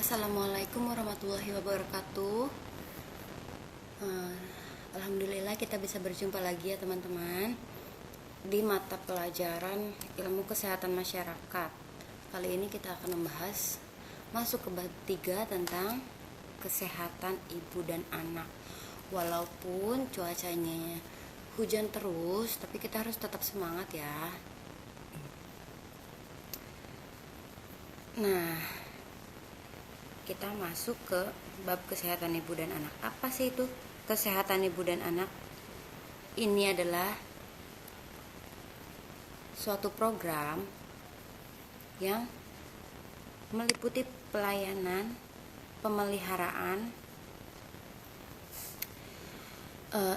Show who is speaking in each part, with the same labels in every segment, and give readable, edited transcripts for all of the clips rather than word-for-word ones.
Speaker 1: Assalamualaikum warahmatullahi wabarakatuh. Alhamdulillah kita bisa berjumpa lagi ya teman-teman di mata pelajaran ilmu kesehatan masyarakat. Kali ini kita akan membahas masuk ke bab 3 tentang kesehatan ibu dan anak. Walaupun cuacanya hujan terus, tapi kita harus tetap semangat ya. Nah, kita masuk ke bab kesehatan ibu dan anak. Apa sih itu kesehatan ibu dan anak? Ini adalah suatu program yang meliputi pelayanan, pemeliharaan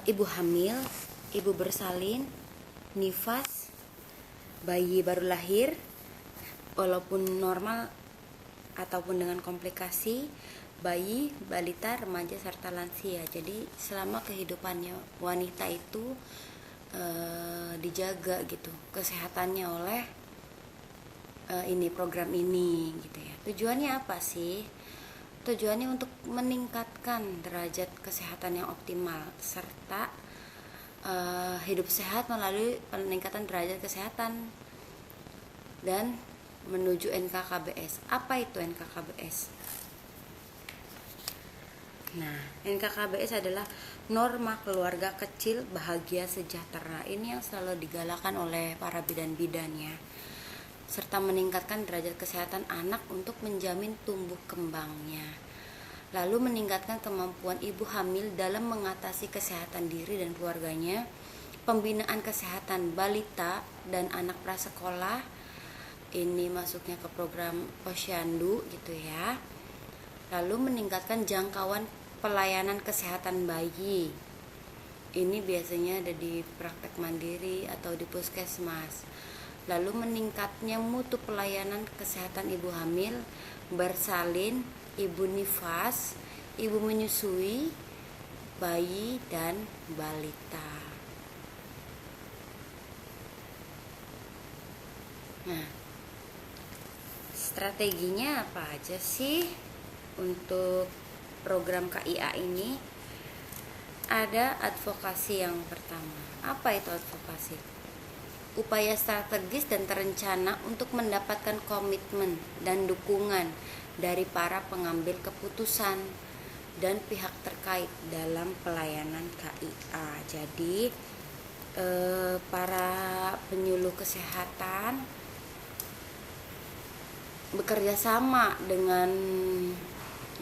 Speaker 1: ibu hamil, ibu bersalin, nifas, bayi baru lahir walaupun normal ataupun dengan komplikasi, bayi, balita, remaja, serta lansia. Jadi selama kehidupannya wanita itu dijaga gitu kesehatannya oleh ini program ini gitu ya. Tujuannya apa sih? Tujuannya untuk meningkatkan derajat kesehatan yang optimal serta hidup sehat melalui peningkatan derajat kesehatan dan menuju NKKBS. Apa itu NKKBS? Nah, NKKBS adalah norma keluarga kecil bahagia sejahtera. Ini yang selalu digalakan oleh para bidan-bidan ya. Serta meningkatkan derajat kesehatan anak untuk menjamin tumbuh kembangnya. Lalu meningkatkan kemampuan ibu hamil dalam mengatasi kesehatan diri dan keluarganya, pembinaan kesehatan balita dan anak prasekolah. Ini masuknya ke program Posyandu gitu ya. Lalu meningkatkan jangkauan pelayanan kesehatan bayi. Ini biasanya ada di praktek mandiri atau di puskesmas. Lalu meningkatnya mutu pelayanan kesehatan ibu hamil, bersalin, ibu nifas, ibu menyusui, bayi dan balita. Nah, strateginya apa aja sih untuk program KIA ini? Ada advokasi yang pertama. Apa itu advokasi? Upaya strategis dan terencana untuk mendapatkan komitmen dan dukungan dari para pengambil keputusan dan pihak terkait dalam pelayanan KIA. Jadi para penyuluh kesehatan bekerja sama dengan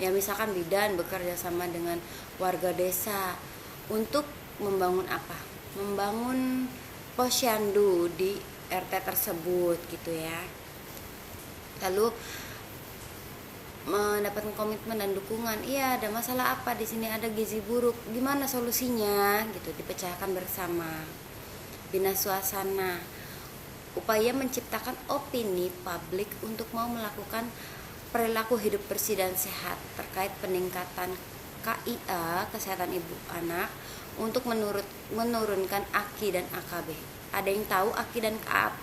Speaker 1: ya misalkan bidan bekerja sama dengan warga desa untuk membangun apa? Membangun posyandu di RT tersebut gitu ya. Lalu mendapatkan komitmen dan dukungan. Iya, ada masalah apa di sini, ada gizi buruk. Gimana solusinya? Gitu, dipecahkan bersama. Bina suasana. Upaya menciptakan opini publik untuk mau melakukan perilaku hidup bersih dan sehat terkait peningkatan KIA, kesehatan ibu anak, untuk menurunkan AKI dan AKB. Ada yang tahu AKI dan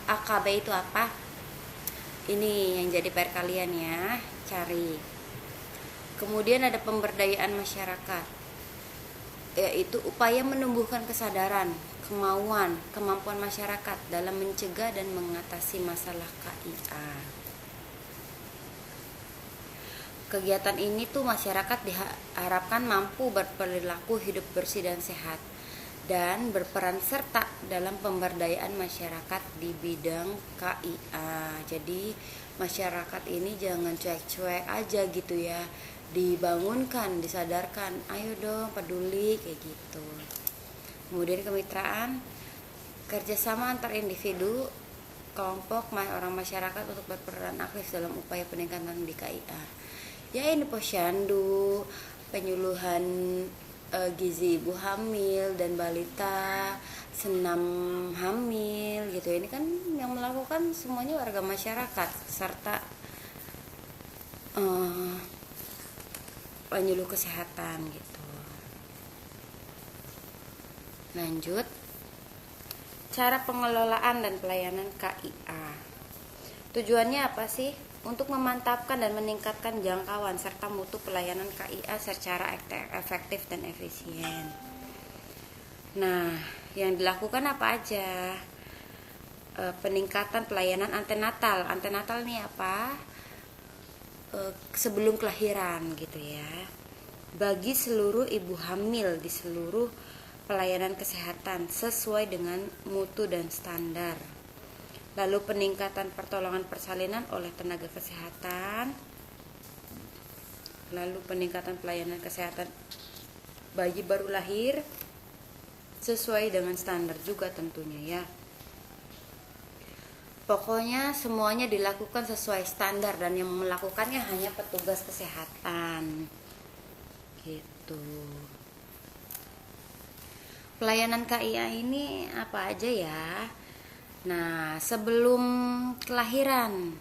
Speaker 1: AKB itu apa? Ini yang jadi PR kalian ya, cari. Kemudian ada pemberdayaan masyarakat, yaitu upaya menumbuhkan kesadaran, kemampuan masyarakat dalam mencegah dan mengatasi masalah KIA. Kegiatan ini tuh masyarakat diharapkan mampu berperilaku hidup bersih dan sehat dan berperan serta dalam pemberdayaan masyarakat di bidang KIA. Jadi masyarakat ini jangan cuek-cuek aja gitu ya, dibangunkan, disadarkan, ayo dong peduli kayak gitu. Kemudian kemitraan, kerjasama antar individu, kelompok, orang masyarakat untuk berperan aktif dalam upaya peningkatan di KIA. Ya ini posyandu, penyuluhan gizi ibu hamil dan balita, senam hamil gitu. Ini kan yang melakukan semuanya warga masyarakat serta penyuluh kesehatan gitu. Lanjut, cara pengelolaan dan pelayanan KIA. Tujuannya apa sih? untuk memantapkan dan meningkatkan jangkauan serta mutu pelayanan KIA secara efektif dan efisien. Nah, yang dilakukan apa aja? Peningkatan pelayanan antenatal. Antenatal nih apa? Sebelum kelahiran gitu ya. Bagi seluruh ibu hamil di seluruh pelayanan kesehatan sesuai dengan mutu dan standar. Lalu peningkatan pertolongan persalinan oleh tenaga kesehatan. Lalu peningkatan pelayanan kesehatan bayi baru lahir sesuai dengan standar juga tentunya ya. Pokoknya semuanya dilakukan sesuai standar dan yang melakukannya hanya petugas kesehatan. Gitu. Pelayanan KIA ini apa aja ya? Nah, sebelum kelahiran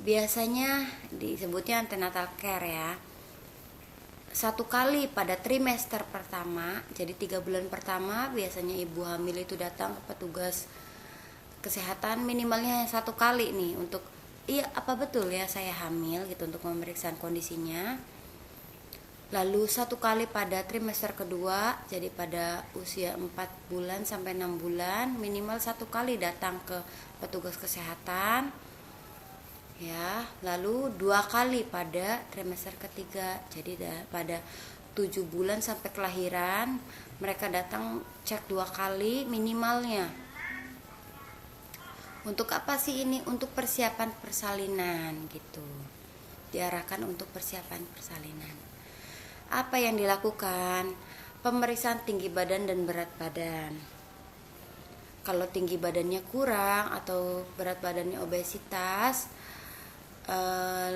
Speaker 1: biasanya disebutnya antenatal care ya. 1 kali pada trimester pertama, jadi 3 bulan pertama biasanya ibu hamil itu datang ke petugas kesehatan minimalnya 1 kali nih untuk iya apa betul ya saya hamil gitu, untuk memeriksa kondisinya. Lalu 1 kali pada trimester kedua, jadi pada usia 4 bulan sampai 6 bulan minimal 1 kali datang ke petugas kesehatan. Ya, lalu 2 kali pada trimester ketiga, jadi pada 7 bulan sampai kelahiran mereka datang cek 2 kali minimalnya. Untuk apa sih ini? Untuk persiapan persalinan gitu. Diarahkan untuk persiapan persalinan. Apa yang dilakukan? Pemeriksaan tinggi badan dan berat badan. Kalau tinggi badannya kurang atau berat badannya obesitas,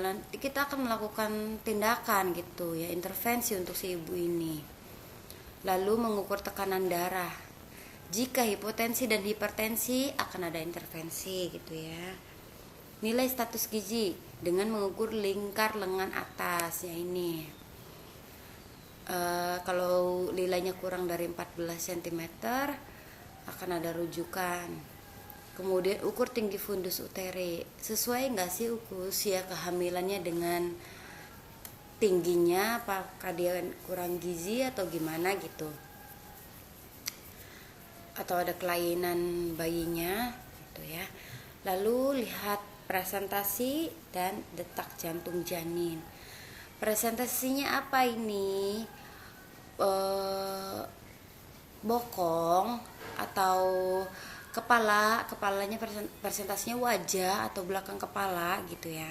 Speaker 1: nanti kita akan melakukan tindakan gitu ya, intervensi untuk si ibu ini. Lalu mengukur tekanan darah. Jika hipotensi dan hipertensi akan ada intervensi gitu ya. Nilai status gizi dengan mengukur lingkar lengan atas ya ini. Kalau nilainya kurang dari 14 cm akan ada rujukan. Kemudian ukur tinggi fundus uteri, sesuai nggak sih usia kehamilannya dengan tingginya, apakah dia kurang gizi atau gimana gitu, atau ada kelainan bayinya gitu ya. Lalu lihat presentasi dan detak jantung janin. Presentasinya apa ini? Bokong atau kepalanya presentasinya wajah atau belakang kepala gitu ya.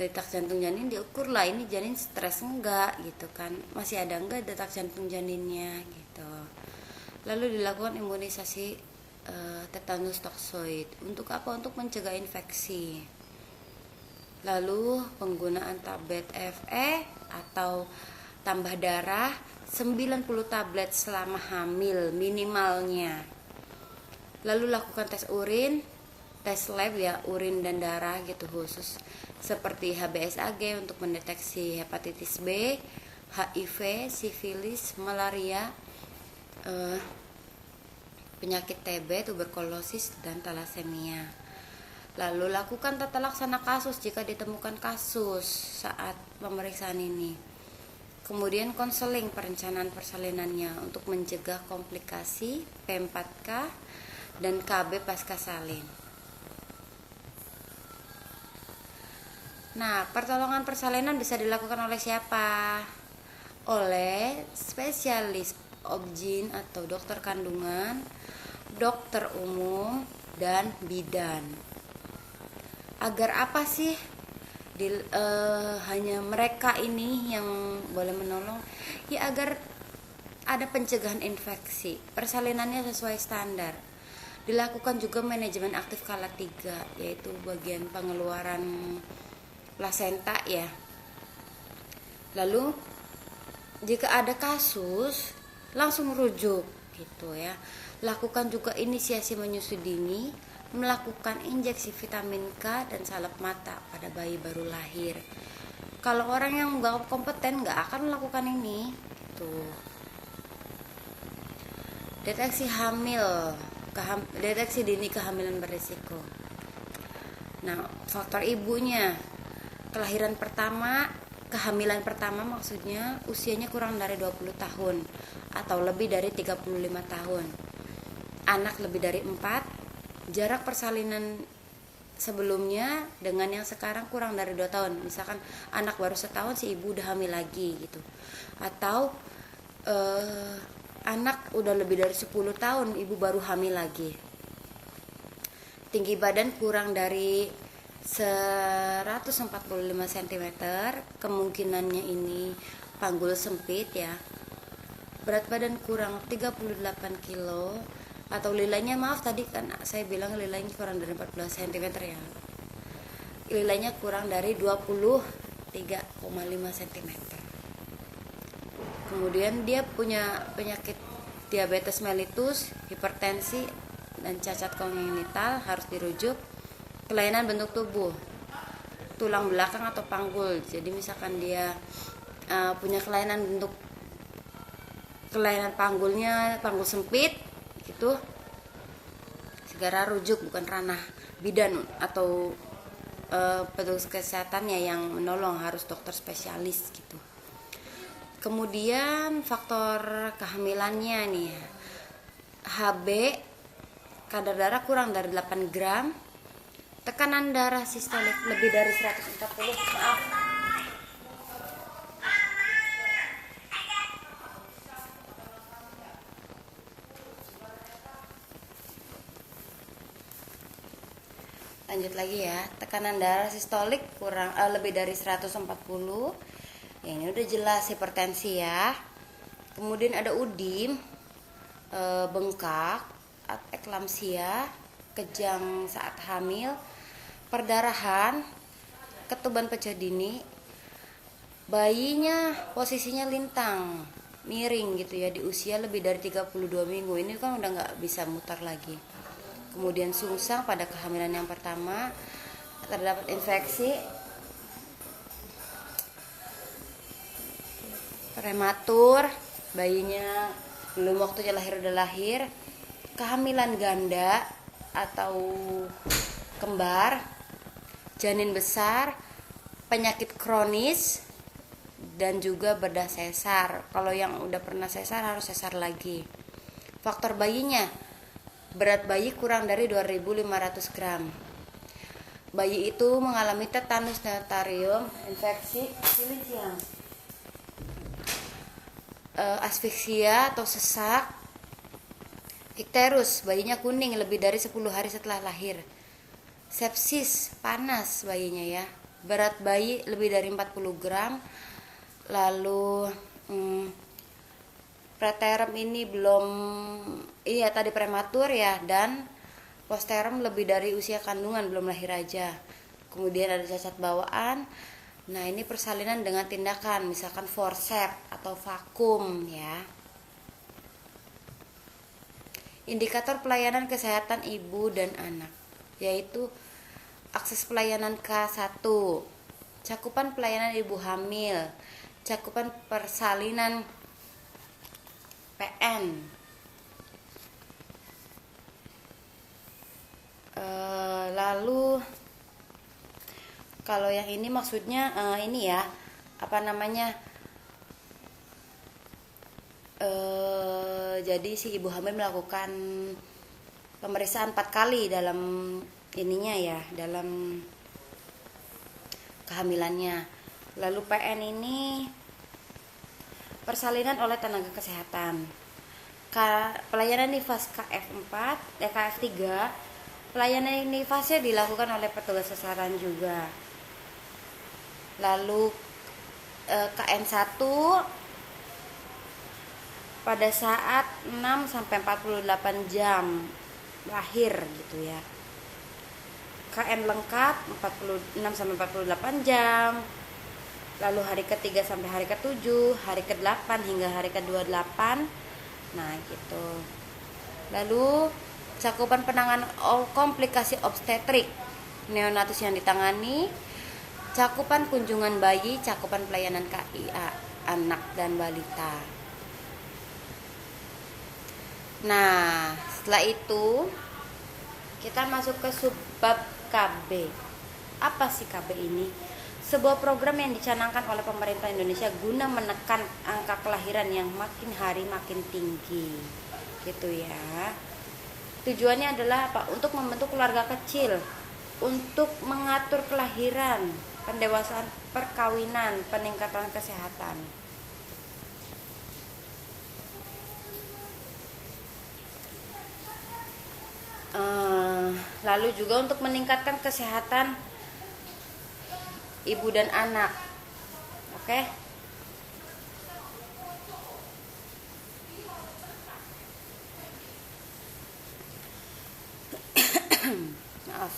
Speaker 1: Detak jantung janin diukur lah, ini janin stres enggak gitu kan, masih ada enggak detak jantung janinnya gitu. Lalu dilakukan imunisasi tetanus toksoid. Untuk apa? Untuk mencegah infeksi. Lalu penggunaan tablet Fe atau tambah darah 90 tablet selama hamil minimalnya. Lalu lakukan tes urin, tes lab ya, urin dan darah gitu khusus, seperti HBsAg untuk mendeteksi hepatitis B, HIV, sifilis, malaria, penyakit TB, tuberkulosis, dan talasemia. Lalu lakukan tata laksana kasus jika ditemukan kasus saat pemeriksaan ini. Kemudian konseling perencanaan persalinannya untuk mencegah komplikasi P4K dan KB pasca salin. Nah, pertolongan persalinan bisa dilakukan oleh siapa? Oleh spesialis obgyn atau dokter kandungan, dokter umum, dan bidan. Agar apa sih? Hanya mereka ini yang boleh menolong? Ya agar ada pencegahan infeksi, persalinannya sesuai standar. Dilakukan juga manajemen aktif skala 3, yaitu bagian pengeluaran plasenta ya. Lalu jika ada kasus langsung rujuk gitu ya. Lakukan juga inisiasi menyusui dini, melakukan injeksi vitamin K dan salep mata pada bayi baru lahir. Kalau orang yang nggak kompeten nggak akan melakukan ini tuh. Deteksi hamil, deteksi dini kehamilan berisiko. Nah, faktor ibunya, kelahiran pertama, kehamilan pertama maksudnya usianya kurang dari 20 tahun atau lebih dari 35 tahun. Anak lebih dari 4, jarak persalinan sebelumnya dengan yang sekarang kurang dari 2 tahun. Misalkan anak baru setahun si ibu udah hamil lagi gitu. Atau anak udah lebih dari 10 tahun ibu baru hamil lagi. Tinggi badan kurang dari 145 cm, kemungkinannya ini panggul sempit ya. Berat badan kurang 38 kilo atau nilainya, maaf tadi kan saya bilang nilainya kurang dari 14 cm ya. Nilainya kurang dari 23,5 cm. Kemudian dia punya penyakit diabetes mellitus, hipertensi, dan cacat kongenital, harus dirujuk. Kelainan bentuk tubuh, tulang belakang atau panggul. Jadi misalkan dia punya kelainan panggulnya, panggul sempit gitu, segera rujuk, bukan ranah bidan atau petugas kesehatannya yang menolong, harus dokter spesialis gitu. Kemudian faktor kehamilannya nih, HB, kadar darah kurang dari 8 gram, tekanan darah sistolik lebih dari 140, maaf. Lanjut lagi ya, tekanan darah sistolik kurang lebih dari 140. Ya, ini udah jelas hipertensi ya. Kemudian ada udim, bengkak, eklamsia, kejang saat hamil, perdarahan, ketuban pecah dini, bayinya posisinya lintang, miring gitu ya, di usia lebih dari 32 minggu. Ini kan udah nggak bisa mutar lagi. Kemudian sungsang pada kehamilan yang pertama, terdapat infeksi, prematur, bayinya belum waktunya lahir udah lahir, kehamilan ganda atau kembar, janin besar, penyakit kronis, dan juga bedah sesar. Kalau yang udah pernah sesar harus sesar lagi. Faktor bayinya, berat bayi kurang dari 2.500 gram. Bayi itu mengalami tetanus neonatal, infeksi silisium, asfiksia atau sesak, ikterus, bayinya kuning lebih dari 10 hari setelah lahir, sepsis, panas bayinya ya, berat bayi lebih dari 40 gram, lalu preterm ini belum, iya tadi prematur ya, dan posterm lebih dari usia kandungan, belum lahir aja. Kemudian ada cacat bawaan. Nah, ini persalinan dengan tindakan misalkan forceps atau vakum ya. Indikator pelayanan kesehatan ibu dan anak, yaitu akses pelayanan K1, cakupan pelayanan ibu hamil, cakupan persalinan PN, lalu kalau yang ini maksudnya ini ya, apa namanya, jadi si ibu hamil melakukan pemeriksaan 4 kali dalam ininya ya, dalam kehamilannya. Lalu PN ini persalinan oleh tenaga kesehatan. Pelayanan nifas KF4, KF3, pelayanan nifasnya dilakukan oleh petugas kesehatan juga. Lalu KN1 pada saat 6 sampai 48 jam lahir gitu ya. KN lengkap 46 sampai 48 jam. Lalu hari ke-3 sampai hari ke-7, hari ke-8 hingga hari ke-28. Nah, gitu. Lalu cakupan penanganan komplikasi obstetrik neonatus yang ditangani, cakupan kunjungan bayi, cakupan pelayanan KIA anak dan balita. Nah, setelah itu kita masuk ke subbab KB. Apa sih KB ini? Sebuah program yang dicanangkan oleh pemerintah Indonesia guna menekan angka kelahiran yang makin hari makin tinggi. Gitu ya. Tujuannya adalah apa? Untuk membentuk keluarga kecil, untuk mengatur kelahiran, pendewasaan, perkawinan, peningkatan kesehatan. Lalu juga untuk meningkatkan kesehatan ibu dan anak. Oke. Maaf.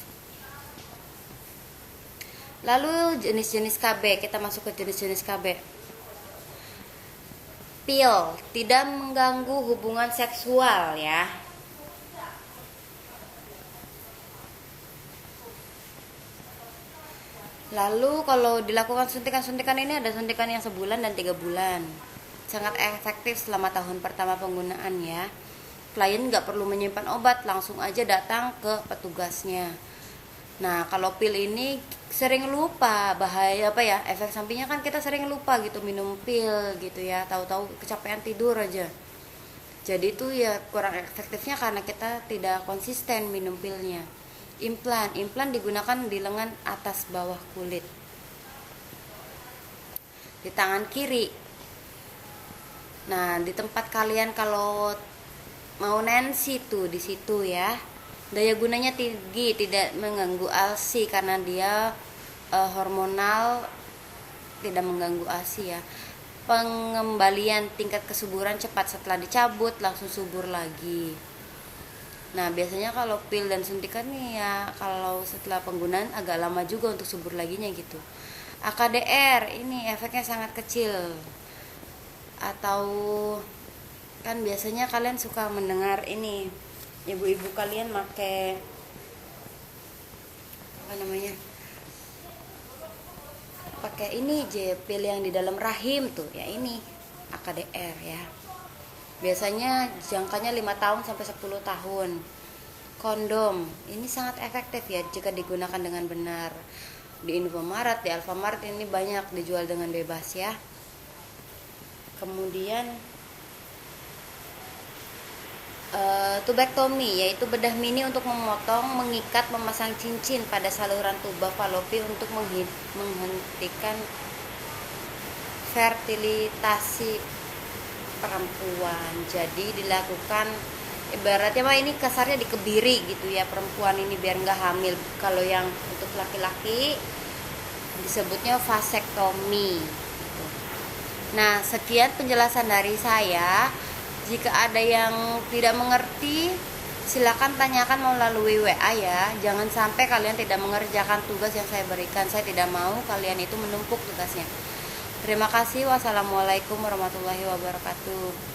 Speaker 1: Lalu jenis-jenis KB, kita masuk ke jenis-jenis KB. Pil, tidak mengganggu hubungan seksual ya. Lalu kalau dilakukan suntikan-suntikan ini ada suntikan yang sebulan dan 3 bulan. Sangat efektif selama tahun pertama penggunaan ya. Klien nggak perlu menyimpan obat, langsung aja datang ke petugasnya. Nah kalau pil ini sering lupa, bahaya apa ya, efek sampingnya kan kita sering lupa gitu minum pil gitu ya, tahu-tahu kecapean tidur aja. Jadi itu ya kurang efektifnya karena kita tidak konsisten minum pilnya. Implan digunakan di lengan atas bawah kulit, di tangan kiri. Nah di tempat kalian kalau mau Nancy tuh di situ ya. Daya gunanya tinggi, tidak mengganggu ASI karena dia hormonal, tidak mengganggu ASI ya. Pengembalian tingkat kesuburan cepat setelah dicabut, langsung subur lagi. Nah biasanya kalau pil dan suntikan nih ya, kalau setelah penggunaan agak lama juga untuk subur laginya gitu. AKDR ini efeknya sangat kecil. Atau kan biasanya kalian suka mendengar ini, ibu-ibu kalian pakai apa namanya, pakai ini pil yang di dalam rahim tuh ya, ini AKDR ya. Biasanya jangkanya 5 tahun sampai 10 tahun. Kondom ini sangat efektif ya jika digunakan dengan benar. Di Infomaret, di Alfamart ini banyak dijual dengan bebas ya. Kemudian tubektomi, yaitu bedah mini untuk memotong, mengikat, memasang cincin pada saluran tuba falopi untuk menghentikan fertilitasi perempuan. Jadi dilakukan ibaratnya mah ini kasarnya dikebiri gitu ya perempuan ini biar nggak hamil. Kalau yang untuk laki-laki disebutnya vasektomi gitu. Nah sekian penjelasan dari saya. Jika ada yang tidak mengerti silakan tanyakan melalui WA ya. Jangan sampai kalian tidak mengerjakan tugas yang saya berikan. Saya tidak mau kalian itu menumpuk tugasnya. Terima kasih. Wassalamualaikum warahmatullahi wabarakatuh.